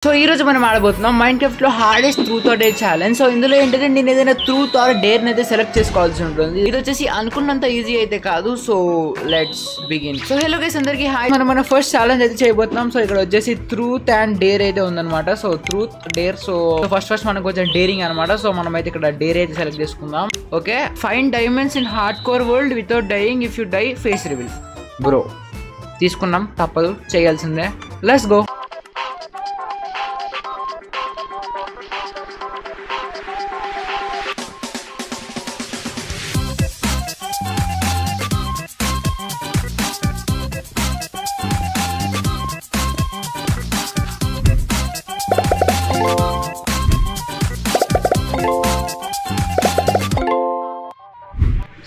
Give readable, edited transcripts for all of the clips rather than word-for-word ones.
So ఈ రోజు మనం ఆడబోతున్నాం మైన్క్రాఫ్ట్ లో hardest truth or dare challenge. So ఇందులో ఏంటంటే నేను ఏదైనా ట్రూత్ ఆర్ డేర్ అయితే సెలెక్ట్ చేసుకోవాల్సి ఉంటుంది. ఇది వచ్చేసి అనుకున్నంత ఈజీ అయితే కాదు. So let's begin. So hello guys, అందరికి హాయ్. మన ఫస్ట్ ఛాలెంజ్ అయితే చేయబోతున్నాం. సో ఇక్కడ వచ్చేసి ట్రూత్ అండ్ డేర్ అయితే ఉందన్నమాట. So truth dare. So first మనకు కొంచెం డేరింగ్ అనమాట. సో మనం అయితే ఇక్కడ డేర్ అయితే సెలెక్ట్ చేసుకుందాం. Okay, find diamonds in hardcore world without dying. If you die face reveal. Bro తీసుకున్నాం, తప్పదు, చేయాల్సిందే. Let's go.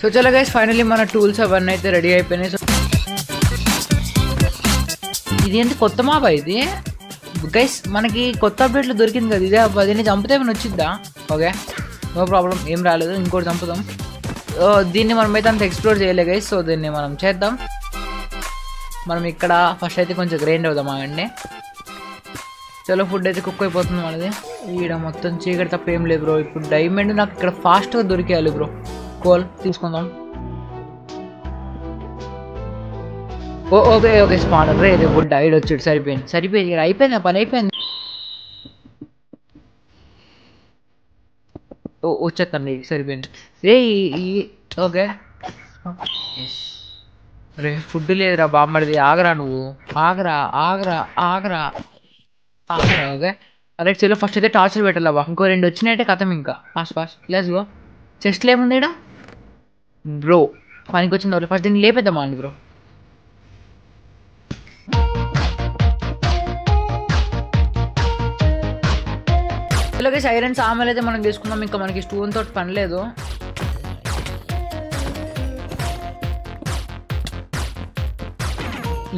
సో చలో గైస్, ఫైనల్లీ మన టూల్స్ అవన్నీ అయితే రెడీ అయిపోయినాయి. సో ఇది ఏంటి కొత్త మాబా ఇది గైస్? మనకి కొత్త అప్డేట్లో దొరికింది కదా ఇదే. దీన్ని చంపితే ఏమైనా వచ్చిద్దా? ఓకే, నో ప్రాబ్లం, ఏం రాలేదు. ఇంకోటి చంపుదాం. దీన్ని మనం అయితే అంత ఎక్స్ప్లోర్ చేయలే గైస్. సో దీన్ని మనం చేద్దాం. మనం ఇక్కడ ఫస్ట్ అయితే కొంచెం గ్రైండ్ అవుదాం అండి. చలో, ఫుడ్ అయితే కుక్ అయిపోతుంది మనది. ఈడ మొత్తం చీకటి తప్ప ఏం లేదు బ్రో. ఇప్పుడు డైమండ్ నాకు ఇక్కడ ఫాస్ట్గా దొరికేయాలి బ్రో. కోల్ తీసుకుందాం. ఓకే ఓకే, స్పానర్ రే గుడ్. ఐడ్ వచ్చాడు, సరిపోయింది ఇక్కడ. అయిపోయింది పని, అయిపోయింది. వచ్చేస్తాను, సరిపోయింది రే. ఓకే రే, ఫుడ్ లేదురా బామ్మడిది. ఆగరా నువ్వు, ఆగరా. ఓకే రైట్, చలో ఫస్ట్ అయితే టార్చర్ పెట్టాలా బా. ఇంకో 2 వచ్చినాయంటే కథం. ఇంకా ఫాస్ట్ లెట్స్ గో. చెస్ట్లో ఏముంది ఇక్కడ బ్రో? పనికి వచ్చింది వాళ్ళు. ఫస్ట్ దీన్ని లేపేద్దామా అండి బ్రో. ఇలాగే ఐరన్ సామాన్లు అయితే మనం తీసుకుందాం. ఇంకా మనకి స్టోన్ తోటి పని లేదు.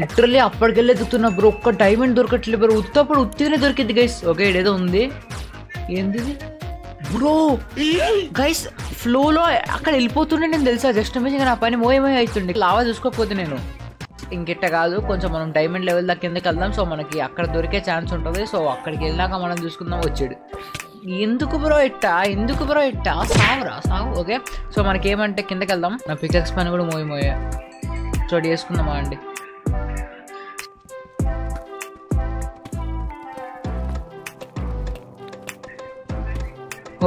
లిటరల్లీ అప్పటికెళ్ళి ఎదుగుతున్నా బ్రో. ఒక్క డైమండ్ దొరకట్లేదు బ్రో. ఉత్తప్పుడు ఉత్తిగానే దొరికింది గైస్. ఓకే, ఇదేదో ఉంది. ఏంది బ్రో? గైస్ ఫ్లోలో అక్కడ వెళ్ళిపోతుండే నేను తెలుసా. జస్ట్ మిస్ నా పని మోయే అవుతుండే. లావా చూసుకోకపోతే నేను ఇంకెట్ట కాదు. కొంచెం మనం డైమండ్ లెవెల్ దాకా కిందకి వెళ్దాం. సో మనకి అక్కడ దొరికే ఛాన్స్ ఉంటుంది. సో అక్కడికి వెళ్ళాక మనం చూసుకుందాం. వచ్చాడు. ఎందుకు బ్రో ఇట్టా సావు. ఓకే, సో మనకి ఏమంటే కిందకి వెళ్దాం. నా పికెక్స్ పని కూడా మోయే చోటు చేసుకుందామా అండి.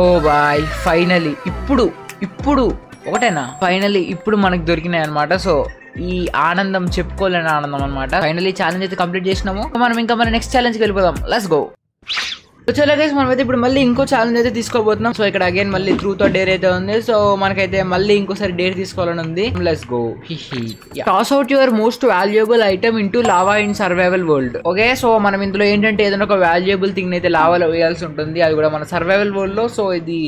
ఓ బాయ్, ఫైనలీ ఇప్పుడు ఒకటేనా? ఫైనలీ ఇప్పుడు మనకి దొరికినాయి అనమాట. సో ఈ ఆనందం చెప్పుకోలేని ఆనందం అనమాట. ఫైనలీ ఛాలెంజ్ అయితే కంప్లీట్ చేసినాము. మనం ఇంకా మన నెక్స్ట్ ఛాలెంజ్కి వెళ్ళిపోదాం. Let's go. చాలా గైస్, మనమైతే ఇప్పుడు మళ్ళీ ఇంకో ఛాలెంజ్ అయితే తీసుకోబోతున్నాం. సో ఇక్కడ అగైన్ మళ్ళీ ట్రూత్ ఆర్ డేర్ అయితే ఉంది. సో మనకైతే మళ్ళీ ఇంకోసారి డేర్ తీసుకోవాలని ఉంది. Let's go. Toss out your most valuable item into lava in survival world. Okay, so మనం ఇందులో ఏంటంటే ఏదైనా ఒక వాల్యుయబుల్ థింగ్ అయితే లావాలో వేయాల్సి ఉంటుంది. అది కూడా మన సర్వైవల్ వరల్డ్ లో. సో ఇది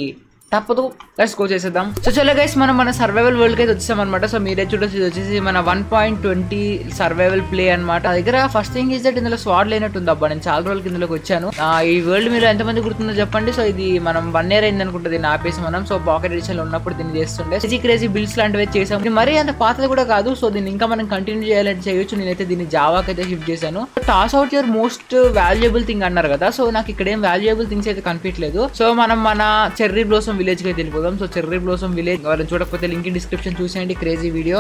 తప్పదు, లెట్స్ గో చేసేద్దాం. సో చలో గైస్, మన సర్వైవల్ వరల్డ్ కి అయితే వచ్చేసాం అనమాట. సో మీరే చూడొచ్చు, ఇది వచ్చేసి మన 1.20 సర్వైవల్ ప్లే అనమాట. దగ్గర ఫస్ట్ థింగ్ ఇస్ దట్ ఇందులో స్వాడ్ లేనట్టుంది అబ్బా. నేను చాలా రోజులకి ఇందులోకి వచ్చాను. ఈ వరల్డ్ మీరు ఎంతమంది గుర్తుందో చెప్పండి. సో ఇది మనం 1 year అయింది అనుకుంటుంది దీన్ని ఆపేసి మనం. సో పాకెట్ ఎడిషన్ లో ఉన్నప్పుడు దీన్ని చేస్తుండే క్రేజీ బిల్డ్స్ లాంటివి చేసాం. మరీ అంత పాతది కూడా కాదు. సో దీన్ని ఇంకా మనం కంటిన్యూ చేయాలంటే చేయొచ్చు. నేనైతే దీన్ని జావాకి అయితే షిఫ్ట్ చేశాను. Toss out your most valuable thing అన్నారు కదా. సో నాకు ఇక్కడ ఏం వాల్యుయబుల్ థింగ్స్ అయితే కనిపించలేదు. సో మనం మన చెర్రీ బ్లోసమ్ విలేజ్ కి అయితే వెళ్ళిపోదాం. సో చెర్రీ బ్లోసమ్ విలేజ్ ఎవరైనా చూడకపోతే లింక్ ఇన్ డిస్క్రిప్షన్ చూసేయండి. Crazy video.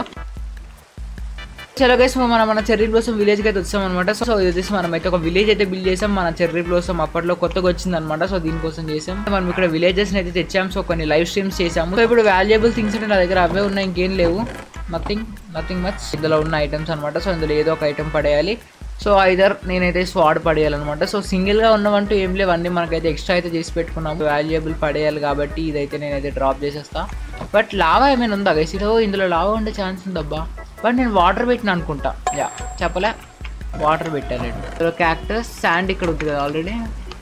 చలో గైస్, మన చెర్రీ బ్లోసమ్ విలేజ్ కి అయితే వచ్చాం అనమాట. సో ఇది వచ్చేసి మనం అయితే ఒక విలేజ్ అయితే బిల్డ్ చేసాం. మన చెర్రీ బ్లోసమ్ అప్పట్లో కొత్తగా వచ్చింది అనమాట. సో దీనికోసం చేసాం. మనం ఇక్కడ విలేజెస్ అయితే తెచ్చాం. సో కొన్ని లైవ్ స్ట్రీమ్స్ చేసాము. సో ఇప్పుడు వాల్యుయబుల్ థింగ్స్ అంటే నా దగ్గర అవే ఉన్నాయి, ఇంకేం లేవు. Nothing much. ఇందులో ఉన్న ఐటమ్స్ అనమాట. సో ఇందులో ఏదో ఒక ఐటమ్ పడేయాలి. సో ఐదర్ నేనైతే స్వాడ్ పడేయాలన్నమాట. సో సింగిల్గా ఉన్నవంటూ ఏం లేవు, అన్నీ మనకైతే ఎక్స్ట్రా అయితే చేసి పెట్టుకున్నాము. వాల్యుయబుల్ పడేయాలి కాబట్టి ఇదైతే నేనైతే డ్రాప్ చేసేస్తా. బట్ లావా ఏమైనా ఉందా గైస్? ఇందులో లావా ఉండే ఛాన్స్ ఉందబ్బా. బట్ నేను వాటర్ పెట్టిన అనుకుంటా. చెప్పలే, వాటర్ పెట్టాను. ఇందులో క్యాక్టస్ శాండ్ ఇక్కడ ఉంది కదా ఆల్రెడీ.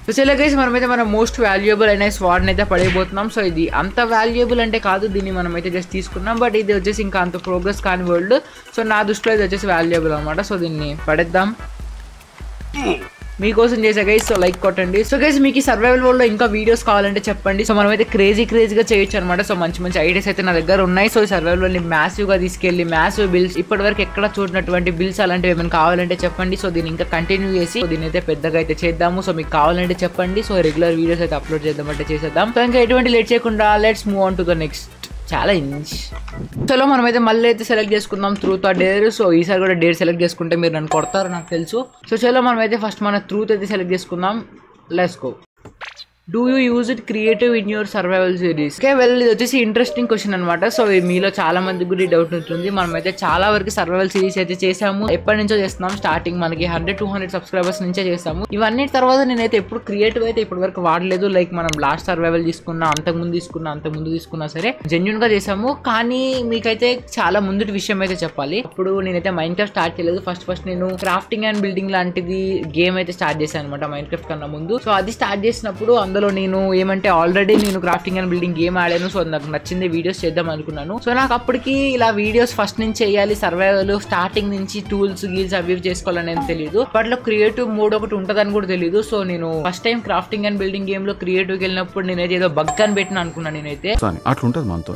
సో చలో గైస్, మనమైతే మన మోస్ట్ వాల్యుయబుల్ అయిన స్వాడ్ని అయితే పడేయబోతున్నాం. సో ఇది అంత వాల్యుయబుల్ అంటే కాదు, దీన్ని మనం అయితే జస్ట్ తీసుకున్నాం. బట్ ఇది వచ్చేసి ఇంకా అంత ప్రోగ్రెస్ కాని వరల్డ్. సో నా దృష్టిలో ఇది వచ్చేసి వాల్యుయబుల్ అనమాట. సో దీన్ని పడేద్దాం. మీకోసం చేసా గైస్. సో లైక్ కొట్టండి. సో గైస్ మీకు ఈ సర్వైవల్ వరల్డ్ లో ఇంకా వీడియోస్ కావాలంటే చెప్పండి. సో మనమైతే క్రేజీగా చేయొచ్చు అనమాట. సో మంచి ఐడియాస్ అయితే నా దగ్గర ఉన్నాయి. సో ఈ సర్వైవల్ వరల్డ్ ని మ్యాసివ్ గా తీసుకెళ్లి మ్యాసివ్ బిల్స్ ఇప్పటి వరకు ఎక్కడ చూడనటువంటి బిల్స్ అలాంటివి ఏమైనా కావాలంటే చెప్పండి. సో దీన్ని ఇంకా కంటిన్యూ చేసి దీని అయితే పెద్దగా అయితే చేద్దాము. సో మీకు కావాలంటే చెప్పండి. సో రెగ్యులర్ వీడియోస్ అయితే అప్లోడ్ చేద్దామంటే చేసేద్దాం. సో ఇంకా ఎటువంటి లేట్ చేయకుండా let's move on to the next challenge. చలో మనమైతే మళ్ళీ అయితే సెలెక్ట్ చేసుకుందాం ట్రూత్ ఆర్ డేర్. సో ఈసారి కూడా డేర్ సెలెక్ట్ చేసుకుంటే మీరు నన్ను కొడతారు నాకు తెలుసు. సో చలో మనమైతే ఫస్ట్ మన ట్రూత్ అయితే సెలెక్ట్ చేసుకుందాం. Let's go. Do you use it creative in your survival series? Okay well ఇది వచ్చేసి ఇంట్రెస్టింగ్ క్వశ్చన్ అనమాట. సో మీలో చాలా మందికి కూడా డౌట్ ఉంటుంది. మనమైతే చాలా వరకు సర్వైవల్ సిరీస్ అయితే చేసాము. ఎప్పటి నుంచో చేస్తున్నాం. స్టార్టింగ్ మనకి 100-200 సబ్స్క్రైబర్స్ నుంచే చేస్తాము. ఇవన్నీ తర్వాత నేనైతే ఎప్పుడు క్రియేటివ్ అయితే ఇప్పటి వరకు వాడలేదు. లైక్ మనం లాస్ట్ సర్వైవల్ అంతకుముందు తీసుకున్నా సరే జెన్యున్ గా చేసాము. కానీ మీకైతే చాలా ముందుటి విషయం అయితే చెప్పాలి. అప్పుడు నేనైతే మైన్క్రాఫ్ట్ స్టార్ట్ చేయలేదు. ఫస్ట్ నేను క్రాఫ్టింగ్ అండ్ బిల్డింగ్ లాంటిది గేమ్ అయితే స్టార్ట్ చేశాను అనమాట మైన్క్రాఫ్ట్ కన్నా ముందు. సో అది స్టార్ట్ చేసినప్పుడు అందులో నేను ఏమంటే ఆల్రెడీ నేను క్రాఫ్టింగ్ అండ్ బిల్డింగ్ గేమ్ ఆడాను. సో నాకు నచ్చింది వీడియోస్ చేద్దాం అనుకున్నాను. సో నాకు అప్పటికి ఇలా వీడియోస్ ఫస్ట్ నుంచి చేయాలి సర్వైవల్ స్టార్టింగ్ నుంచి టూల్స్ గీల్స్ అవి తెలియదు. తెలియదు అప్పట్లో క్రియేటివ్ మోడ్ ఒకటి ఉంటుందని కూడా తెలియదు. సో నేను first time crafting and building game లో క్రియేటివ్ వెళ్ళినప్పుడు నేనైతే ఏదో బగ్ అని పెట్టిన అనుకున్నాను. నేనైతే అట్లుంటది మనతో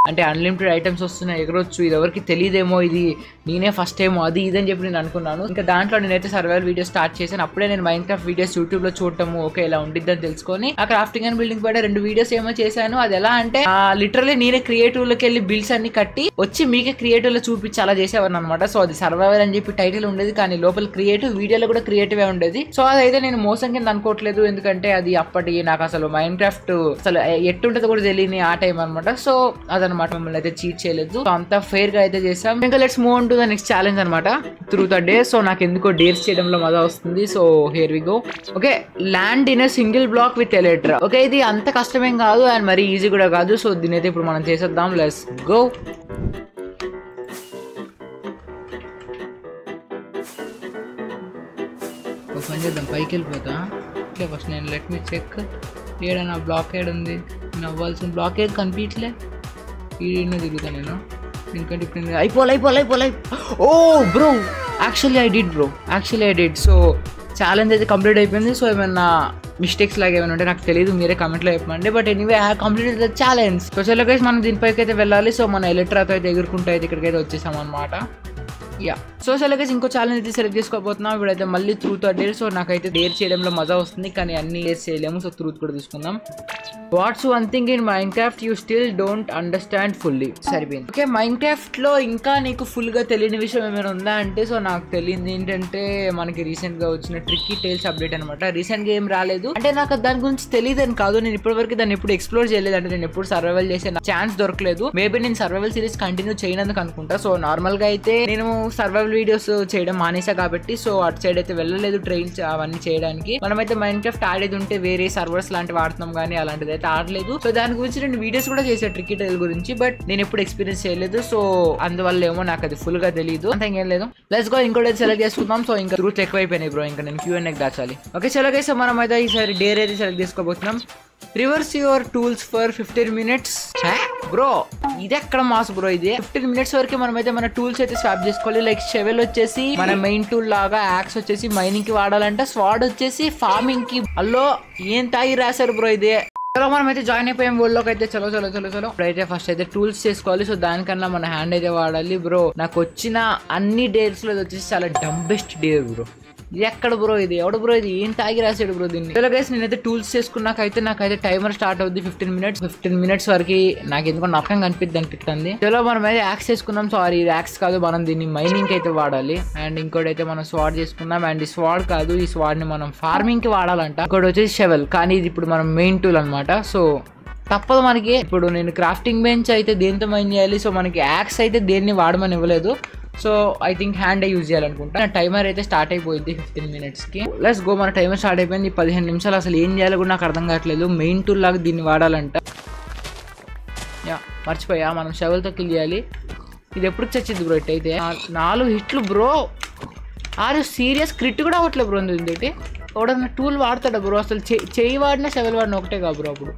అంటే అన్లిమిటెడ్ ఐటమ్స్ వస్తున్నాయి ఎగరొచ్చు, ఇది ఎవరికి తెలియదేమో, ఇది నేనే ఫస్ట్ టైం అది ఇదని చెప్పి నేను అనుకున్నాను. ఇంకా దాంట్లో నేనైతే సర్వైవల్ వీడియో స్టార్ట్ చేశాను. అప్పుడే నేను మైన్క్రాఫ్ట్ వీడియోస్ యూట్యూబ్ లో చూడటము ఓకే ఇలా ఉండిద్దని తెలుసుకొని ఆ క్రాఫ్టింగ్ అండ్ బిల్డింగ్ పడే 2 వీడియోస్ ఏమో చేశాను. అది ఎలా అంటే లిటరల్లీ నేనే క్రియేటివ్ లోకి వెళ్ళి బిల్స్ అన్ని కట్టి వచ్చి మీకే క్రియేటివ్ లో చూపించి అలా చేసేవారు అనమాట. సో అది సర్వైవల్ అని చెప్పి టైటిల్ ఉండేది కానీ లోపల క్రియేటివ్ వీడియోలో కూడా క్రియేటివ్ ఉండేది. సో అదైతే నేను మోసం కింద అనుకోవట్లేదు. ఎందుకంటే అది అప్పటి నాకు అసలు మైన్క్రాఫ్ట్ అసలు ఎట్టుంటుందో కూడా తెలియని ఆ టైం అనమాట. సో అదనమాట మిమ్మల్ని అయితే చీట్ చేయలేదు. సో అంతా ఫెయిర్ గా అయితే చేసాం. ఇంకా let's move on to the next challenge అనమాట ట్రూత్ ఆర్ డేర్. సో నాకు ఎందుకో డేర్స్ చేయడంలో మజా వస్తుంది. So here we go. Okay land in a single block with elytra. Okay ఇది అంత కష్టమేం కాదు అండ్ మరీ ఈజీ కూడా కాదు. సో దీని అయితే ఇప్పుడు మనం చేసేద్దాం. Let's go. పని చేద్దాం పైకి వెళ్ళిపోతా. ఓకే ఫస్ట్ నేను లెట్ మీ చెక్ ఏడన్నా బ్లాక్ ఏడ్ ఉంది. నేను అవ్వాల్సిన బ్లాక్ ఏడ్ కనిపించలే. ఈడనే తిరుగుతా నేను ఎందుకంటే ఇప్పుడు అయిపోలే. ఓ bro actually I did. So challenge అయితే కంప్లీట్ అయిపోయింది. సో ఏమైనా మిస్టేక్స్ లాగా ఏమైనా ఉంటే నాకు తెలియదు, మీరే కామెంట్లో చెప్పండి. But anyway I completed the challenge. So చలో గైస్ మనం దీనిపైకి అయితే వెళ్ళాలి. సో మన ఎలక్ట్రాతో అయితే ఎగురుకుంటూ అయితే ఇక్కడికైతే వచ్చేసాం అనమాట. యా సో చలో గైస్ ఇంకో ఛాలెంజ్ అయితే సెలెక్ట్ చేసుకోబోతున్నాం. ఇప్పుడైతే మళ్ళీ ట్రూత్ ఆర్ డేర్. సో నాకైతే డేర్ చేయడంలో మజా వస్తుంది కానీ అన్ని డేర్స్ చేయలేము. సో ట్రూత్ కూడా తీసుకుందాం. What's one thing in Minecraft you still don't understand fully? సరిపోయింది. ఓకే మైన్క్రాఫ్ట్ లో ఇంకా నీకు ఫుల్ గా తెలియని విషయం ఏమైనా ఉందా అంటే సో నాకు తెలియదు ఏంటంటే మనకి రీసెంట్ గా వచ్చిన ట్రిక్కీ టేల్స్ అప్డేట్ అనమాట. రీసెంట్ గా ఏం రాలేదు అంటే నాకు దాని గురించి తెలియదు అని కాదు, నేను ఇప్పటివరకు దాన్ని ఎప్పుడు ఎక్స్ప్లోర్ చేయలేదు. అంటే నేను ఎప్పుడు సర్వైవల్ చేసే ఛాన్స్ దొరకలేదు. మేబీ నేను సర్వైవల్ సిరీస్ కంటిన్యూ చేయనందుకు అనుకుంటా. సో నార్మల్ గా అయితే నేను సర్వైవల్ వీడియోస్ చేయడం మానేసా కాబట్టి సో అటు సైడ్ అయితే వెళ్ళలేదు ట్రైల్స్ అవన్నీ చేయడానికి. మనమైతే మైన్క్రాఫ్ట్ ఆడేది ఉంటే వేరే సర్వర్స్ లాంటివి ఆడుతున్నాం కానీ అలాంటిది అయితే ఆడలేదు. సో దాని గురించి నేను వీడియోస్ కూడా చేసా ట్రిక్కీ టైల్ గురించి, బట్ నేను ఎప్పుడు ఎక్స్పీరియన్స్ చేయలేదు. సో అందువల్ల ఏమో నాకు అది ఫుల్ గా తెలియదు. అంత ఇంకేం లేదు. లెట్స్ గో ఇంకోటి సెలెక్ట్ చేసుకుందాం. సో ఇంకా రూట్స్ ఎక్కువైపోయినాయి బ్రో, ఇంకా నేను Q&A దాచాలి. ఓకే చలో గైస్ మనం అయితే ఈసారి డేర్ అయితే సెలెక్ట్ చేసుకోబోతున్నాం. Reverse your tools for 15 minutes. Bro ఇది ఎక్కడ మాస్ బ్రో, ఇది 15 మినిట్స్ వరకు మనమైతే మన టూల్స్ అయితే స్వాప్ చేసుకోవాలి. లైక్ షెవెల్ వచ్చేసి మన మెయిన్ టూల్ లాగా, యాక్స్ వచ్చేసి మైనింగ్ కి వాడాలంట, స్వాడ్ వచ్చేసి ఫార్మింగ్ కి. అల్లో ఏం తాగి రాశారు బ్రో ఇది. చలో మనం అయితే జాయిన్ అయిపోయాం వరల్డ్ లోకి అయితే. చలో ఇప్పుడైతే ఫస్ట్ అయితే టూల్స్ చేసుకోవాలి. సో దానికన్నా మన హ్యాండ్ అయితే వాడాలి బ్రో. నాకు వచ్చిన అన్ని డేర్స్ లో వచ్చేసి చాలా డంబెస్ట్ డేర్ బ్రో. ఇది ఎక్కడ బ్రో, ఇది ఎవడు బ్రో, ఇది ఏం తాగి రాసాడు బ్రో దీన్ని. చలో గైస్ నేనైతే టూల్స్ నాకైతే టైమర్ స్టార్ట్ అవుద్ది 15 మినిట్స్ వరకు. నాకు ఎందుకో నరకంగా అనిపిస్తుంది. చలో మనం అయితే యాక్స్ చేసుకున్నాం. సారీ యాక్స్ కాదు, మనం దీన్ని మైనింగ్ కి అయితే వాడాలి. అండ్ ఇంకోటి అయితే మనం స్వాడ్ చేసుకున్నాం. అండ్ ఈ స్వాడ్ కాదు, ఈ స్వాడ్ ని మనం ఫార్మింగ్ కి వాడాలంట. ఇంకోటి వచ్చేసి షెవెల్, కానీ ఇది ఇప్పుడు మనం మెయిన్ టూల్ అనమాట. సో తప్పదు మనకి. ఇప్పుడు నేను క్రాఫ్టింగ్ బెంచ్ అయితే దేంతో మైన్ చేయాలి. సో మనకి యాక్స్ అయితే దేన్ని వాడమని ఇవ్వలేదు. So I think hand use చేయాలనుకుంటా. టైమర్ అయితే స్టార్ట్ అయిపోయింది 15 మినిట్స్ కి. Let's go. మన టైమర్ స్టార్ట్ అయిపోయింది. 15 నిమిషాలు అసలు ఏం చేయాలో కూడా నాకు అర్థం కావట్లేదు. మెయిన్ టూల్ లాగా దీన్ని వాడాలంట. యా మర్చిపోయా, మనం షవెల్తో కిల్ చేయాలి. ఇది ఎప్పుడు చచ్చింది బ్రో? ఇట్టయితే 4 హిట్లు బ్రో. ఆరు సీరియస్ క్రిట్ కూడా అవ్వట్లేదు బ్రో. ఏంటి ఎవడన్నా టూల్ వాడతాడా బ్రో? అసలు చెయ్యి వాడినా షవెల్ వాడినా ఒకటే కాదు బ్రో. అప్పుడు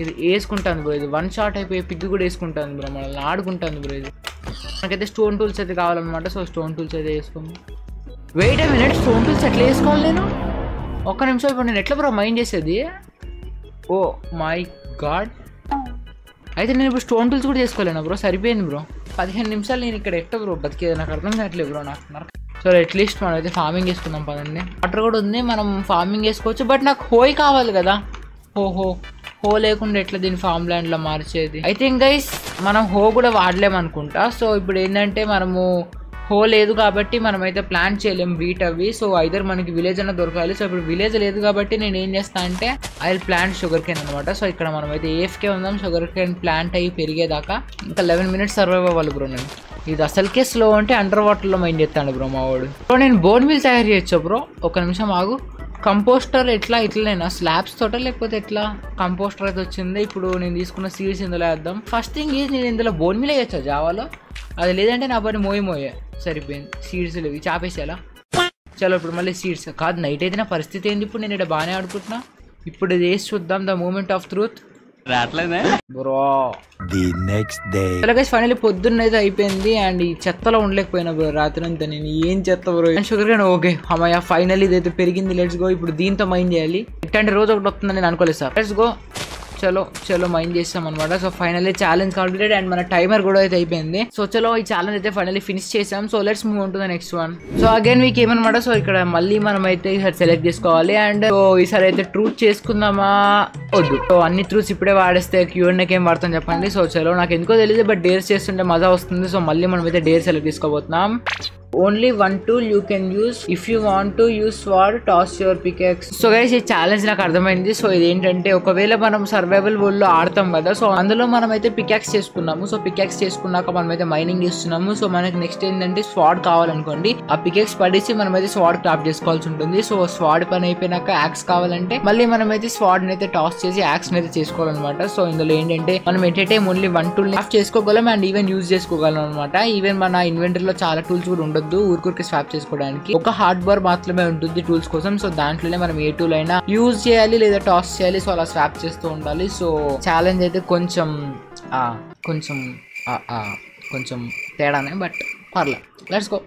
ఇది వేసుకుంటాను బ్రో. ఇది 1 షాట్ అయిపోయి పిగ్గు కూడా వేసుకుంటాను బ్రో. మనల్ని ఆడుకుంటాను బ్రో. ఇది మనకైతే స్టోన్ టూల్స్ అయితే కావాలన్నమాట. సో స్టోన్ టూల్స్ అయితే వేసుకోండి. Wait a minute, stone tools ఎట్లా వేసుకోవాలి నేను? ఒక్క నిమిషం, ఇప్పుడు నేను ఎట్లా బ్రో మైండ్ చేసేది? ఓ మై గాడ్, అయితే నేను ఇప్పుడు స్టోన్ టూల్స్ కూడా చేసుకోలేను బ్రో. సరిపోయింది బ్రో. 15 నిమిషాలు నేను ఇక్కడ ఎట్ట బ్రో బతికేది, నాకు అర్థం కావట్లేదు బ్రో. నాకు సో అట్లీస్ట్ మనం అయితే ఫార్మింగ్ చేసుకుందాం పదండి. వాటర్ కూడా ఉంది, మనం ఫార్మింగ్ చేసుకోవచ్చు. బట్ నాకు హోయ్ కావాలి కదా. హో లేకుండా ఎట్లా దీన్ని ఫార్మ్ ల్యాండ్లో మార్చేది? ఐ థింక్ గైస్ మనం హో కూడా వాడలేమనుకుంటా. సో ఇప్పుడు ఏంటంటే మనము హో లేదు కాబట్టి మనమైతే ప్లాంట్ చేయలేము వీట్ అవి. సో ఐదర్ మనకి విలేజ్ అన్న దొరకాలి. సో ఇప్పుడు విలేజ్ లేదు కాబట్టి నేను ఏం చేస్తాను అంటే I will plant sugar cane అనమాట. సో ఇక్కడ మనమైతే ఏఫ్కే ఉందాం, షుగర్ కేన్ ప్లాంట్ అయ్యి పెరిగేదాకా. ఇంకా 11 మినిట్స్ సర్వైవ్ అవ్వాలి బ్రో. నేను ఇది అసలుకే స్లో అంటే అండర్ వాటర్లో మైండ్ చేస్తాను బ్రో మా వాడు. బ్రో నేను బోన్ మిల్ తయారు చేయొచ్చు బ్రో. ఒక నిమిషం ఆగు. కంపోస్టర్ ఇట్లనేనా స్లాబ్స్ తోట లేకపోతే ఎట్లా? కంపోస్టర్ అయితే వచ్చింది. ఇప్పుడు నేను తీసుకున్న సీడ్స్ ఇందులో వేద్దాం. ఫస్ట్ థింగ్ ఈజ్ నేను ఇందులో బోన్ మిల్ వేయచ్చా జావాలో? అది లేదంటే నా పని మోయే సరిపోయింది. సీడ్స్ లేవి, చాపేసేలా. చలో ఇప్పుడు మళ్ళీ సీడ్స్ కాదు. నైట్ అయితే నా పరిస్థితి ఏంది? ఇప్పుడు నేను ఇక్కడ బాగానే ఆడుకుంటున్నా. ఇప్పుడు ఇది వేసి చూద్దాం, the moment of truth bro. Finally పొద్దున్న అయితే అయిపోయింది. అండ్ ఈ చెత్తలో ఉండలేకపోయినా బ్రో రాత్రి అంతా. నేను ఏం చెత్త బ్రో. షుగర్ కేన్ ఓకే అమ్మయ్య, ఫైనల్లీ ఇదైతే పెరిగింది. Let's go. ఇప్పుడు దీంతో మైండ్ చేయాలి. ఎట్లాంటి రోజు ఒకటి వస్తుందని నేను అనుకోలేదు సార్. Let's go. చలో మైండ్ చేస్తాం అనమాట. So finally challenge completed and మన టైమర్ కూడా అయితే అయిపోయింది. సో చలో ఈ ఛాలెంజ్ అయితే ఫైనల్లీ ఫినిష్ చేసాం. So let's move on to the next one. So again week ఏమనమాట. సో ఇక్కడ మళ్ళీ మనం అయితే ఈసారి సెలెక్ట్ చేసుకోవాలి. అండ్ సో ఈసారి అయితే ట్రూత్ చేసుకుందామా వద్దు? సో అన్ని ట్రూత్స్ ఇప్పుడే వాడేస్తే క్యూఎన్ఏకి ఏం వాడతాం చెప్పండి. సో చలో నాకు ఎందుకో తెలియదు, బట్ డేర్స్ చేస్తుంటే మజా వస్తుంది. సో మళ్ళీ మనం అయితే డేర్ సెలెక్ట్ చేసుకోబోతున్నాం. Only 1 tool you can use if you want to use sword, toss your pickaxe. So guys ఈ ఛాలెంజ్ నాకు అర్థమైంది. సో ఇదేంటంటే ఒకవేళ మనం సర్వైవల్ వరల్డ్ లో ఆడతాం కదా, సో అందులో మనం అయితే పికాక్స్ చేసుకున్నాము. సో పికాక్స్ చేసుకున్నాక మనం అయితే మైనింగ్ చేస్తున్నాము. సో మనకి నెక్స్ట్ ఏంటంటే స్వాడ్ కావాలనుకోండి, ఆ పికాక్స్ పడేసి మనం అయితే స్వాడ్ క్రాఫ్ట్ చేసుకోవాల్సి ఉంటుంది. సో స్వాడ్ పని అయిపోయినాక యాక్స్ కావాలంటే మళ్ళీ మనం అయితే స్వాడ్ అయితే టాస్ చేసి యాక్స్ అయితే చేసుకోవాలన్నమాట. సో ఇందులో ఏంటంటే మనం ఏంటంటే ఓన్లీ 1 tool క్రాఫ్ట్ చేసుకోగలం అండ్ ఈవెన్ యూజ్ చేసుకోగలం అనమాట. ఈవెన్ మన ఇన్వెంటరీలో చాలా టూల్స్ కూడా ఉండదు ఊరికి స్వాప్ చేసుకోవడానికి. ఒక హార్డ్ బార్ మాత్రమే ఉంటుంది టూల్స్ కోసం. సో దాంట్లోనే మనం ఏ టూల్ అయినా యూజ్ చేయాలి లేదా టాస్ చేయాలి. సో అలా స్వాప్ చేస్తూ ఉండాలి. సో ఛాలెంజ్ అయితే కొంచెం తేడానే, బట్ పర్లే. Let's go.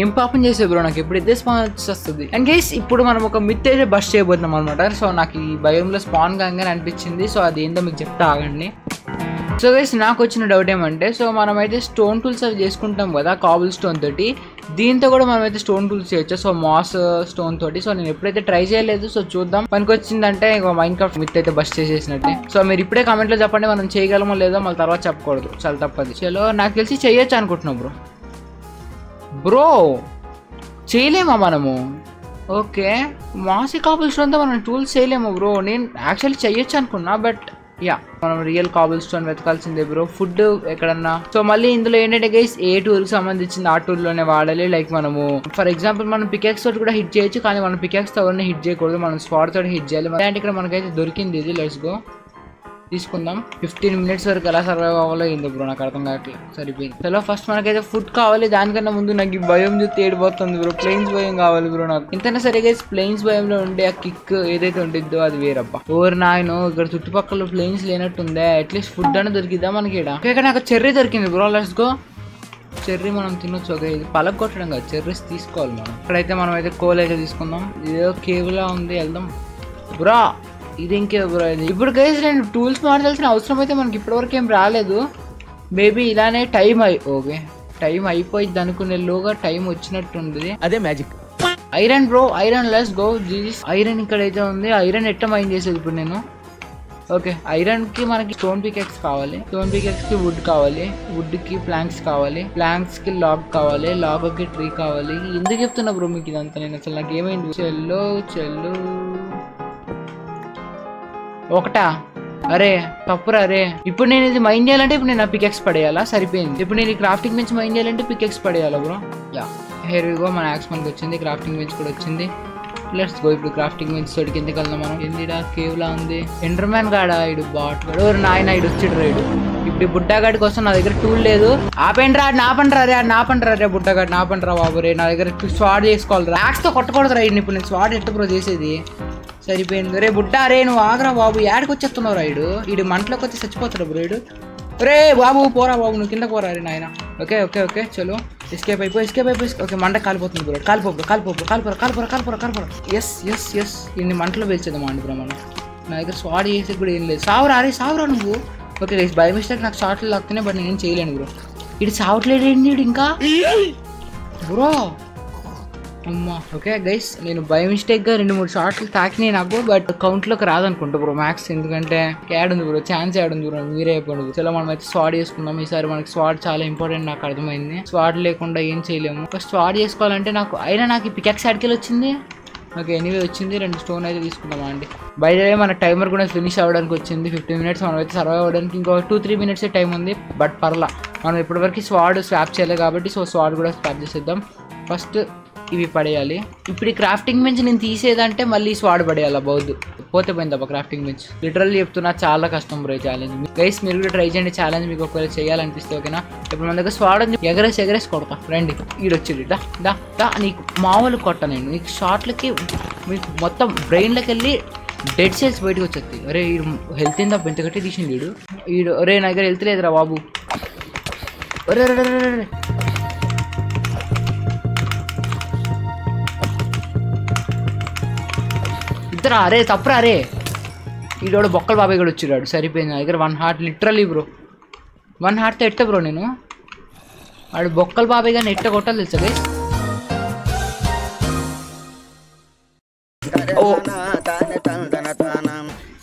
ఏం పాపం చేసే బ్రో, నాకు ఎప్పుడైతే స్పాన్ వస్తుంది. అండ్ గైస్ ఇప్పుడు మనం ఒక మిత్ అయితే బస్ చేయబోతున్నాం అనమాట. సో నాకు ఈ భయంలో స్పాన్ కాగానే అనిపించింది. సో అది ఏంటో మీకు చెప్తా ఆగండి. సో గైస్ నాకు వచ్చిన డౌట్ ఏమంటే, సో మనమైతే స్టోన్ టూల్స్ అవి చేసుకుంటాం కదా కాబుల్ స్టోన్ తోటి, దీంతో కూడా మనమైతే స్టోన్ టూల్స్ చేయొచ్చు. సో మాస్ స్టోన్ తోటి. సో నేను ఎప్పుడైతే ట్రై చేయలేదు. సో చూద్దాం, పనికి వచ్చిందంటే ఇంకో మైన్క్రాఫ్ట్ మిత్ అయితే బస్ చేసేసినట్టే. సో మీరు ఇప్పుడే కామెంట్లో చెప్పండి మనం చేయగలమో లేదో, మళ్ళీ తర్వాత చెప్పకూడదు, చాలా తప్పది. చలో నాకు తెలిసి చేయొచ్చు అనుకుంటున్నాం బ్రో చేయలేమా మనము? ఓకే మాసి కాబుల్ స్టోన్తో మనం టూల్స్ చేయలేము బ్రో. నేను యాక్చువల్లీ చేయొచ్చు అనుకున్నా, బట్ యా మనం రియల్ కాబుల్ స్టోన్ వెతకాల్సిందే బ్రో. ఫుడ్ ఎక్కడన్నా. సో మళ్ళీ ఇందులో ఏంటంటే గైస్ ఏ టూల్ కి సంబంధించింది ఆ టూల్ లోనే వాడాలి. లైక్ మనము ఫర్ ఎగ్జాంపుల్ మనం పికాక్స్ తోటి కూడా హిట్ చేయొచ్చు, కానీ మనం పికాక్స్ తో ఎవరిని హిట్ చేయకూడదు, మనం స్వాడ్ తోటి హిట్ చేయాలి. అంటే ఇక్కడ మనకైతే దొరికింది ఇది. లెట్స్ గో తీసుకుందాం. 15 minutes వరకు ఎలా సర్వైవ్ అవ్వాలో ఏందో బ్రో నాకు అర్థం కావట్లేదు. సరిపోయింది. చలో ఫస్ట్ మనకైతే ఫుడ్ కావాలి. దానికన్నా ముందు నాకు ఈ భయం చూస్తే ఏడిపోతుంది బ్రో. ప్లెయిన్స్ భయం కావాలి బ్రో నాకు. ఇంతైనా సరే గైస్ ప్లెయిన్స్ భయంలో ఉండే ఆ కిక్ ఏదైతే ఉంటుందో అది వేరబ్బా. ఓర్ నాయను ఇక్కడ చుట్టుపక్కల ప్లెయిన్స్ లేనట్టుందే. అట్లీస్ట్ ఫుడ్ అని దొరికిద్దా మనకి ఇక్కడ. నాకు చెర్రీ దొరికింది బ్రో. Let's go. చెర్రీ మనం తినొచ్చు. ఓకే ఇది పలక కొట్టడం కాదు, చెర్రీస్ తీసుకోవాలి మనం. ఇక్కడైతే మనం అయితే కోల్ అయితే తీసుకుందాం. ఇదేదో కేవ్ లా ఉంది, వెళ్దాం బ్రా. ఇది ఇంకే బ్రో ఇది. ఇప్పుడు గైస్ నేను టూల్స్ మార్చాల్సిన అవసరం అయితే మనకి ఇప్పటివరకు ఏం రాలేదు. మేబీ ఇలానే టైం అయిపోయింది అనుకునేలోగా టైం వచ్చినట్టుంది. అదే magic. Iron bro, iron. Let's go. Iron ఇక్కడైతే ఉంది. ఐరన్ ఎట్ట మైండ్ చేసేది ఇప్పుడు నేను? ఓకే ఐరన్ కి మనకి స్టోన్ పికెక్స్ కావాలి. స్టోన్ పికెక్స్ కి వుడ్ కావాలి. వుడ్ కి ప్లాంక్స్ కావాలి. ప్లాంక్స్ కి లాగ్ కావాలి. లాగ్ కి ట్రీ కావాలి. ఎందుకు చెప్తున్నా బ్రో మీకు ఇదంతా? నేను అసలు నాకు ఏమైంది? చెల్లు ఒకటా? అరే తప్పురా. అరే ఇప్పుడు నేను ఇది మైండ్ చేయాలంటే ఇప్పుడు నేను పికెక్స్ పడేయాలా? సరిపోయింది. ఇప్పుడు నేను క్రాఫ్టింగ్ బెంచ్ మైండ్ చేయాలంటే పికెక్స్ పడేయాలా బ్రో? Yeah here go. మన యాక్స్ మనకి వచ్చింది. క్రాఫ్టింగ్ బెంచ్ కూడా వచ్చింది. Let's go. ఇప్పుడు క్రాఫ్టింగ్ బెంచ్ తోటికి ఎందుకు వెళ్దాం మనం? ఏందిడా కేవ్ లా ఉంది. ఎండర్మ్యాన్ గాడా ఇడు? బాట్ గాడు నాయన ఇడు వచ్చిడు రైడు. ఇప్పుడు ఈ బుడ్డగాడి కోసం నా దగ్గర టూల్ లేదు. ఆపండ్రా నాపండ్రా రే బుడ్డగాడు నాపండ్రా బాబు రే. నా దగ్గర స్వాడ్ చేసుకోవాలి. యాక్స్ తో కొట్టకూడదు రైడ్. ఇప్పుడు నేను స్వాడ్ ఎట్ట బ్రో చేసేది? సరిపోయింది. రే బుడ్డా రే నువ్వు ఆగరా బాబు. యాడికి వచ్చేస్తున్నావు రైడు? ఇడు మంటలోకి వచ్చి చచ్చిపోతాడు బ్రో. రే బాబు పోరా బాబు, నువ్వు కింద పోరా రే నాయన. ఓకే ఓకే ఓకే చలో ఎస్కేప్ అయిపో. ఓకే మంట కాలిపోతుంది బ్రో. కాలిపోరా. ఎస్ ఇన్ని మంటలు పేల్చేద్దాం అండి బ్రో మనం. నా దగ్గర స్వాడ్ చేసి కూడా ఏం లేదు. సావురా నువ్వు. ఓకే గైస్, బై మిస్టేక్ నాకు షార్ట్లు లాగుతున్నాయి, బట్ నేనేం చేయలేను బ్రో. ఇది సావట్లేదు ఏంటి ఇంకా బ్రో, అమ్మా. ఓకే గైస్, నేను బై మిస్టేక్గా 2-3 షార్ట్లు తాకినాయి నాకు, బట్ కౌంట్లోకి రాదనుకుంటా బ్రో మ్యాక్స్. ఎందుకంటే యాడ్ ఉంది బ్రో, ఛాన్స్ యాడ్ ఉంది బ్రో, మీరే అయిపోయింది. చలో మనం అయితే స్వాడ్ చేసుకుందాం. ఈసారి మనకి స్వాడ్ చాలా ఇంపార్టెంట్, నాకు అర్థమైంది. స్వాడ్ లేకుండా ఏం చేయలేము. స్వాడ్ చేసుకోవాలంటే నాకు ఈ పికాక్స్ యాడ్కి వచ్చింది. ఓకే ఎనీవే వచ్చింది. 2 స్టోన్ అయితే తీసుకుందాం అండి. బై ద వే మన టైమర్ కూడా ఫినిష్ అవ్వడానికి వచ్చింది. 15 మినిట్స్ మనం అయితే సర్వైవ్ అవ్వడానికి ఇంకో 2-3 మినిట్స్ టైం ఉంది. బట్ పర్లా, మనం ఇప్పటివరకు స్వాడ్ స్వాప్ చేయలేదు కాబట్టి సో స్వాడ్ కూడా స్వాప్ చేసేద్దాం. ఫస్ట్ ఇవి పడేయాలి. ఇప్పుడు ఈ క్రాఫ్టింగ్ బెంచ్ నేను తీసేదంటే మళ్ళీ స్వాడ్ పడేయాలి. బౌద్ధు పోతే పోయింది అబ్బా క్రాఫ్టింగ్ బెంచ్. లిటరల్లీ చెప్తున్నా, చాలా కష్టం బ్రో ఈ ఛాలెంజ్. గైస్ మీరు కూడా ట్రై చేయండి ఛాలెంజ్, మీకు ఒకవేళ చేయాలనిపిస్తే. ఓకేనా, ఇప్పుడు మన దగ్గర స్వాడ్ అని ఎగరేసి కొడతా. రండి ఈడొచ్చింది. దా నీకు మామూలు కొట్ట నేను. నీకు షార్ట్లకి మీకు మొత్తం బ్రెయిన్లోకి వెళ్ళి డెడ్ సెల్స్ బయటకు వచ్చేది. అరే ఈడు హెల్త్ ఏందా ఎంత గట్టి తీసింది ఈడు. అరే నా దగ్గర హెల్త్ లేదురా బాబు. అరే ఇద్దరా? అరే తప్పురా. అరే ఈడోడు బొక్కల బాబాయ్ కూడా వచ్చిరాడు. సరిపోయింది. నా దగ్గర 1 హార్ట్ లిటరల్లీ బ్రో. 1 హార్ట్తో ఎట్ట బ్రో నేను? వాడు బొక్కల బాబాయ్ కానీ ఎట్ట కొట్టాలి తెలుసా గైస్?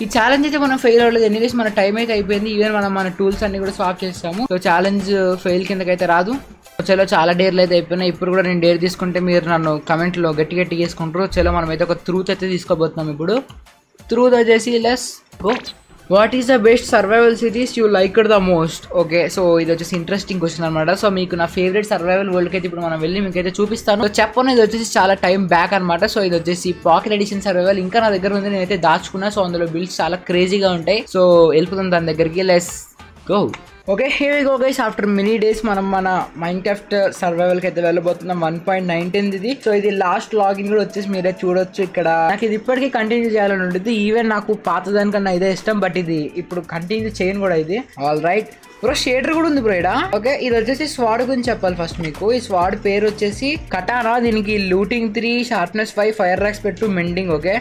ఈ ఛాలెంజ్ అయితే మనం ఫెయిల్ అవ్వలేదు. ఎనీవేస్ మన టైం అయితే అయిపోయింది. ఈవెన్ మనం మన టూల్స్ అన్ని కూడా స్వాప్ చేస్తాము. సో ఛాలెంజ్ ఫెయిల్ కిందకైతే రాదు. చలో చాలా డేర్లు అయితే అయిపోయినాయి. ఇప్పుడు కూడా నేను డేర్ తీసుకుంటే మీరు నన్ను కమెంట్లో గట్టి చేసుకుంటారు. చలో మనం అయితే ఒక ట్రూత్ అయితే తీసుకోబోతున్నాం. ఇప్పుడు ట్రూత్ వచ్చేసి let's go. What is the best survival series you liked the most? Okay, so ఇది వచ్చేసి ఇంట్రెస్టింగ్ క్వశ్చన్ అనమాట. సో మీకు నా ఫేవరెట్ సర్వైవల్ వరల్డ్కి అయితే ఇప్పుడు మనం వెళ్ళి మీకైతే చూపిస్తాను. సో చెప్పను, ఇది వచ్చేసి చాలా టైం బ్యాక్ అనమాట. సో ఇది వచ్చేసి పాకెట్ ఎడిషన్ సర్వైవల్ ఇంకా నా దగ్గర ఉంది, నేనైతే దాచుకున్నా. సో అందులో బిల్డ్స్ చాలా క్రేజీగా ఉంటాయి. సో వెళ్ళిపోతుంది దాని దగ్గరికి. Let's go. Okay here we go guys. After many days మనం మన మైన్క్రాఫ్ట్ సర్వైవల్కి అయితే వెళ్ళబోతున్నాం. 1.19 ఇది. సో ఇది లాస్ట్ లాగిన్ కూడా వచ్చేసి మీరే చూడొచ్చు ఇక్కడ. నాకు ఇది ఇప్పటికీ కంటిన్యూ చేయాలని ఉంటుంది. ఈవెన్ నాకు పాతదానికన్నా ఇదే ఇష్టం, బట్ ఇది ఇప్పుడు కంటిన్యూ చేయను కూడా. ఇది ఆల్ రైట్ బ్రో. షేడర్ కూడా ఉంది బ్రో ఇక్కడ. ఓకే ఇది వచ్చేసి స్వాడ్ గురించి చెప్పాలి ఫస్ట్ మీకు. ఈ స్వాడ్ పేరు వచ్చేసి కటానా. దీనికి లూటింగ్ 3, షార్ప్నెస్ 5, ఫైర్ ర్యాక్స్ పెట్టు, మెండింగ్. ఓకే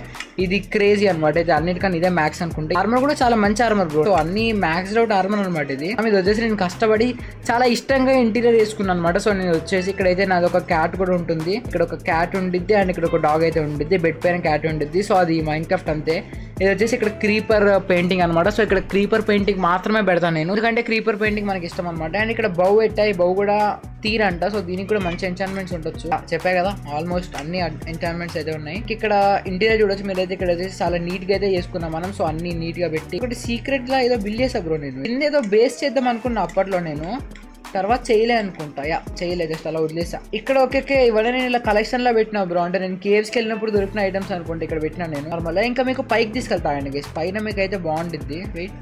ఇది క్రేజీ అనమాట. ఇది అన్నిటికన్నా ఇదే మ్యాక్స్ అనుకుంటే. ఆర్మర్ కూడా చాలా మంచి ఆర్మర్ బ్రో. సో అన్ని మ్యాక్స్డ్ అవుట్ ఆర్మర్ అనమాట. ఇది వచ్చేసి నేను కష్టపడి చాలా ఇష్టంగా ఇంటీరియర్ చేసుకున్నాను అనమాట. సో నేను వచ్చేసి ఇక్కడైతే నాది ఒక క్యాట్ కూడా ఉంటుంది. ఇక్కడ ఒక క్యాట్ ఉండిద్ది అండ్ ఇక్కడ ఒక డాగ్ అయితే ఉండిద్ది. బెడ్ పైన క్యాట్ ఉండిద్ది. సో అది మైన్క్రాఫ్ట్ అంతే. ఇది వచ్చేసి ఇక్కడ క్రీపర్ పెయింటింగ్ అనమాట. సో ఇక్కడ క్రీపర్ పెయింటింగ్ మాత్రమే పెడతాను నేను, ఎందుకంటే క్రీపర్ పెయింటింగ్ మనకి ఇష్టం అనమాట. అండ్ ఇక్కడ బౌ పెట్టాయి. బౌ కూడా తీరంట. సో దీనికి కూడా మంచి ఎంచాన్మెంట్స్ ఉండొచ్చు. చెప్పా కదా ఆల్మోస్ట్ అన్ని ఎంచాన్మెంట్స్ అయితే ఉన్నాయి. ఇక్కడ ఇంటీరియర్ చూడొచ్చు మీరైతే. ఇక్కడ వచ్చేసి చాలా నీట్ గా అయితే చేసుకున్నాం మనం. సో అన్ని నీట్ గా పెట్టి ఒకటి సీక్రెట్ గా ఏదో బిల్డ్ చేసా బ్రో. నేను ఏదో బేస్ చేద్దాం అనుకున్నా అప్పట్లో, నేను తర్వాత చేయలే అనుకుంటా. చేయలేదు, జస్ట్ అలా వదిలేసా. ఇక్కడ ఓకే ఇవన్నీ నేను ఇలా కలెక్షన్ లో పెట్టినా బ్రో. అంటే నేను కేవ్స్కి వెళ్ళినప్పుడు దొరికిన ఐటమ్స్ అనుకుంటా ఇక్కడ పెట్టినా నేను నార్మల్. ఇంకా మీకు పైకి తీసుకెళ్తానండి గైస్. పైన మీకు అయితే బాగుంటుంది. వెయిట్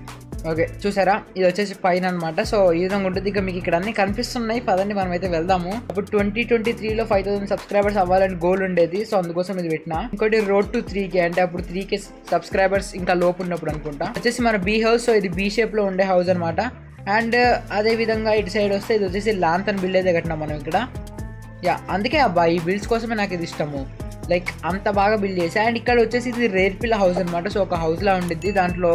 ఓకే చూసారా, ఇది వచ్చేసి పైన అనమాట. సో ఈ విధంగా ఉంటుంది. ఇక మీకు ఇక్కడ అన్ని కనిపిస్తున్నాయి. పదండి మనం అయితే వెళ్దాము. అప్పుడు 2023లో 5000 సబ్స్క్రైబర్స్ అవ్వాలని గోల్ ఉండేది. సో అందుకోసం ఇది పెట్టినా. ఇంకోటి రోడ్ టు 3K, అంటే అప్పుడు 3K సబ్స్క్రైబర్స్ ఇంకా లోపు ఉన్నప్పుడు అనుకుంటా. వచ్చేసి మన బీ హౌస్. సో ఇది బీ షేప్ లో ఉండే హౌస్ అనమాట. అండ్ అదే విధంగా ఇటు సైడ్ వస్తే ఇది వచ్చేసి లాంతన్ బిల్డ్ అయితే కట్టినాం మనం ఇక్కడ. అందుకే అబ్బా ఈ బిల్డ్స్ కోసమే నాకు ఇది ఇష్టము. లైక్ అంత బాగా బిల్డ్ చేసా. అండ్ ఇక్కడ వచ్చేసి ఇది రేర్ పిల్ల హౌస్ అనమాట. సో ఒక హౌస్ లా ఉండిద్ది. దాంట్లో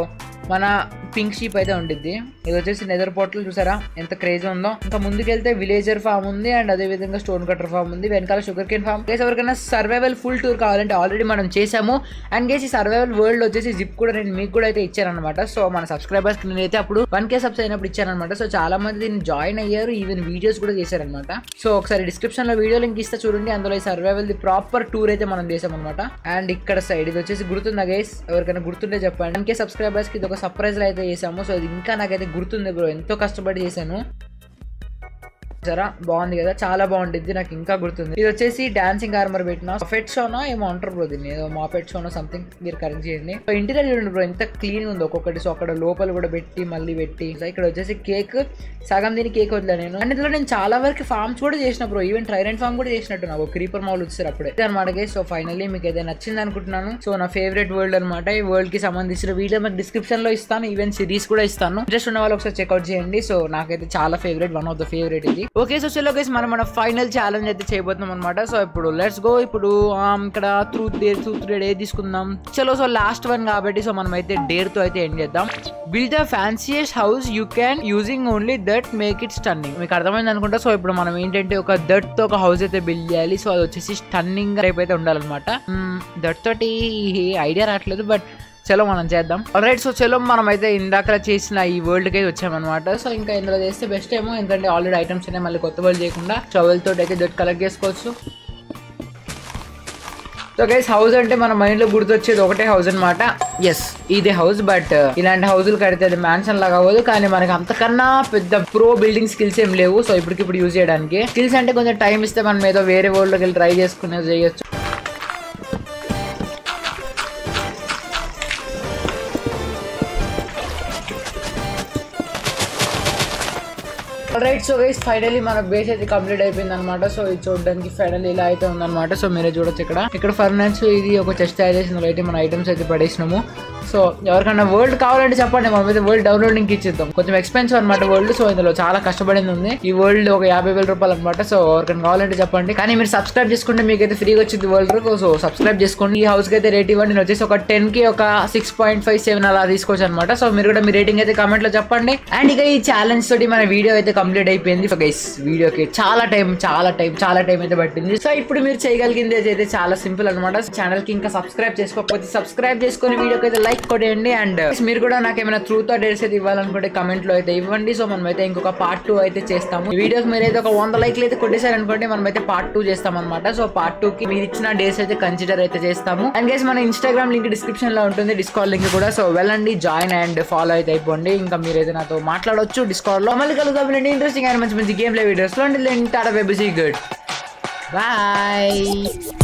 మన పింక్ షీప్ అయితే ఉండిద్ది. ఇది వచ్చేసి నెదర్ పోర్టల్ చూసారా ఎంత క్రేజ్ ఉందో. ఇంకా ముందుకెళ్తే విలేజర్ ఫామ్ ఉంది. అండ్ అదే విధంగా స్టోన్ కటర్ ఫామ్ ఉంది. వెనకాల షుగర్ కేన్ ఫామ్. గైస్ ఎవరికైనా సర్వైవల్ ఫుల్ టూర్ కావాలంటే ఆల్రెడీ మనం చేసాము. అండ్ గైస్ ఈ సర్వైవల్ వరల్డ్ వచ్చేసి జిప్ కూడా నేను మీకు కూడా అయితే ఇచ్చానమాట. సో మన సబ్స్క్రైబర్స్ నేనైతే అప్పుడు 1K సబ్స్ అయినప్పుడు ఇచ్చానమాట. సో చాలా మంది దీన్ని జాయిన్ అయ్యారు. ఈవెన్ వీడియోస్ కూడా చేశారనమాట. సో ఒకసారి డిస్క్రిప్షన్ లో వీడియో లింక్ ఇస్తే చూడండి. అందులో ఈ సర్వైవల్ ది ప్రాపర్ టూర్ అయితే మనం చేసామన్నమాట. అండ్ ఇక్కడ సైడ్ ఇది వచ్చేసి గుర్తుందా గైస్? ఎవరికైనా గుర్తుంటే చెప్పండి. 1K సబ్స్క్రైబర్స్ కి ఇది ఒక సర్ప్రైజ్ అయితే చేసాము. సో ఇది ఇంకా నాకైతే గుర్తుంది బ్రో. ఎంతో కష్టపడి చేశాను. సరే బాగుంది కదా, చాలా బాగుంటుంది, నాకు ఇంకా గుర్తుంది. ఇది వచ్చేసి డాన్సింగ్ ఆర్మర్ పెట్టిన ఫెట్ షోనా ఏమో అంటారు బ్రో దీన్ని, ఏదో మా ఫెట్ షోనో సంథింగ్, మీరు కరెక్ట్ చేయండి. సో ఇంటీరియర్ చూడండి బ్రో ఎంత క్లీన్ ఉంది ఒక్కొక్కటి. సో అక్కడ లోపల కూడా పెట్టి మళ్ళీ పెట్టి, సో ఇక్కడ వచ్చేసి కేక్ సగం దీని కేక్ వదిలే నేను. అండ్ ఇందులో నేను చాలా వరకు ఫార్మ్స్ కూడా చేసిన బ్రో, ఈవెన్ ట్రైరెంట్ ఫార్మ్ కూడా చేసినట్టు నాకు క్రీపర్ మాల్ వచ్చారు అప్పుడే అనమాట. సో ఫైనల్లీ మీకు ఏదైనా నచ్చింది అనుకుంటున్నాను. సో నా ఫేవరెట్ వరల్డ్ అనమాట. ఈ వరల్డ్ కి సంబంధించిన వీడియో మీకు డిస్క్రిప్షన్ లో ఇస్తాను, ఈవెన్ సిరీస్ కూడా ఇస్తాను. ఇంట్రెస్ట్ ఉన్న వాళ్ళు ఒకసారి చెక్అౌట్ చేయండి. సో నాకైతే చాలా favourite, one of the favourite ఇది. ఓకే సో చలో గైస్ మనం మన ఫైనల్ ఛాలెంజ్ అయితే చేయబోతున్నాం అనమాట. సో ఇప్పుడు లెట్స్ గో. ఇప్పుడు ఇక్కడ ట్రూత్ డేర్ తీసుకుందాం. చలో సో లాస్ట్ వన్ కాబట్టి సో మనం అయితే డేర్ తో అయితే ఎండ్ చేద్దాం. Build the fanciest house you can using only that make it stunning. మీకు అర్థమైంది అనుకుంటా. సో ఇప్పుడు మనం ఏంటంటే ఒక దట్ తో ఒక హౌస్ అయితే బిల్డ్ చేయాలి. సో అది వచ్చేసి స్టన్నింగ్ టైప్ అయితే ఉండాలన్నమాట. దట్ తోటి ఐడియా రావట్లేదు, బట్ చలో మనం చేద్దాం. రైట్ సో చలో మనం అయితే ఇందాక చేసిన ఈ వరల్డ్ కి వచ్చామన్నమాట. సో ఇంకా ఇందులో చేస్తే బెస్ట్ ఏమో, ఎందుకంటే ఆల్రెడీ ఐటమ్స్ ఉన్నాయి, మళ్ళీ కొత్త వరల్డ్ చేయకుండా ట్రవెల్ తోటి అయితే దట్ కలెక్ట్ చేసుకోవచ్చు. సో గైస్ హౌస్ అంటే మన మైండ్ లో గుర్తొచ్చేది ఒకటే హౌస్ అనమాట. ఎస్ ఇదే హౌస్, బట్ ఇలాంటి హౌజులు కడితే అది మ్యాన్షన్ లాగా అవ్వదు. కానీ మనకి అంతకన్నా పెద్ద ప్రో బిల్డింగ్ స్కిల్స్ ఏం లేవు. సో ఇప్పటికిప్పుడు యూజ్ చేయడానికి స్కిల్స్ అంటే కొంచెం టైం ఇస్తే మనం ఏదో వేరే వరల్డ్ లోకి వెళ్ళి ట్రై చేసుకునేది చేయొచ్చు. రైట్ సో గైస్ ఫైనల్లీ మన బేస్ అయితే కంప్లీట్ అయిపోయింది అనమాట. సో ఇది చూడడానికి ఫైనల్లీ ఇలా అయితే ఉందన్నమాట. సో మీరే చూడొచ్చు ఇక్కడ ఫర్నాన్స్ ఇది ఒక చెస్ట్ తయారు చేసిన అయితే మన ఐటమ్స్ అయితే పడేసినాము. సో ఎవరికైనా వరల్డ్ కావాలంటే చెప్పండి, మనం అయితే వరల్డ్ డౌన్లోడింగ్ ఇచ్చిద్దాం. కొంచెం ఎక్స్పెన్సివ్ అనమాట వరల్డ్. సో ఇందులో చాలా కష్టపడింది ఉంది. ఈ వరల్డ్ ఒక 50,000 రూపాయలు అనమాట. సో ఎవరికైనా కావాలంటే చెప్పండి. కానీ మీరు సబ్స్క్రైబ్ చేసుకుంటే మీకు అయితే ఫ్రీగా వచ్చింది వరల్డ్. సో సబ్స్క్రైబ్ చేసుకోండి. ఈ హౌస్ కి అయితే రేట్ ఇవ్వండి. నేను వచ్చేసి ఒక 10కి ఒక 6.57 అలా తీసుకోవచ్చు అనమాట. సో మీరు కూడా మీ రేటింగ్ అయితే కామెంట్ లో చెప్పండి. అండ్ ఇక ఈ ఛాలెంజ్ తోటి మన వీడియో అయితే కంప్లీట్ అయిపోయింది. సో గైస్ వీడియోకి చాలా టైం అయితే పట్టింది. సో ఇప్పుడు మీరు చేయగలిగింది అయితే చాలా సింపుల్ అనమాట. ఛానల్ కి ఇంకా సబ్స్క్రైబ్ చేసుకోకపోతే సబ్స్క్రైబ్ చేసుకుని వీడియోకి అయితే లైక్ కొట్టేయండి. అండ్ మీరు కూడా నాకు ఏమైనా ట్రూత్ ఆర్ డేర్స్ అయితే ఇవ్వాలనుకుంటే కమెంట్ లో అయితే ఇవ్వండి. సో మనం అయితే ఇంకొక పార్ట్ 2 అయితే చేస్తాము. ఈ వీడియోకి మీరు అయితే ఒక 100 లైక్లు అయితే కొట్టేశారు అనుకోండి, మనం అయితే పార్ట్ 2 చేస్తాం అనమాట. సో పార్ట్ 2 కి మీరు ఇచ్చిన డేస్ అయితే కన్సిడర్ అయితే చేస్తాము. అండ్ గైస్ మన ఇన్స్టాగ్రామ్ లింక్ డిస్క్రిప్షన్ లో ఉంటుంది, డిస్కౌంట్ లింక్ కూడా. సో వెళ్ళండి, జాయిన్ అండ్ ఫాలో అయితే అయిపోండి. ఇంకా మీరైతే నాతో మాట్లాడవచ్చు డిస్కౌంట్ లో. మళ్ళీ కలుద్దాం ఇంట్రెస్టింగ్ అండ్ మంచి వీడియోస్ లో. Tata bye bye, see you good by.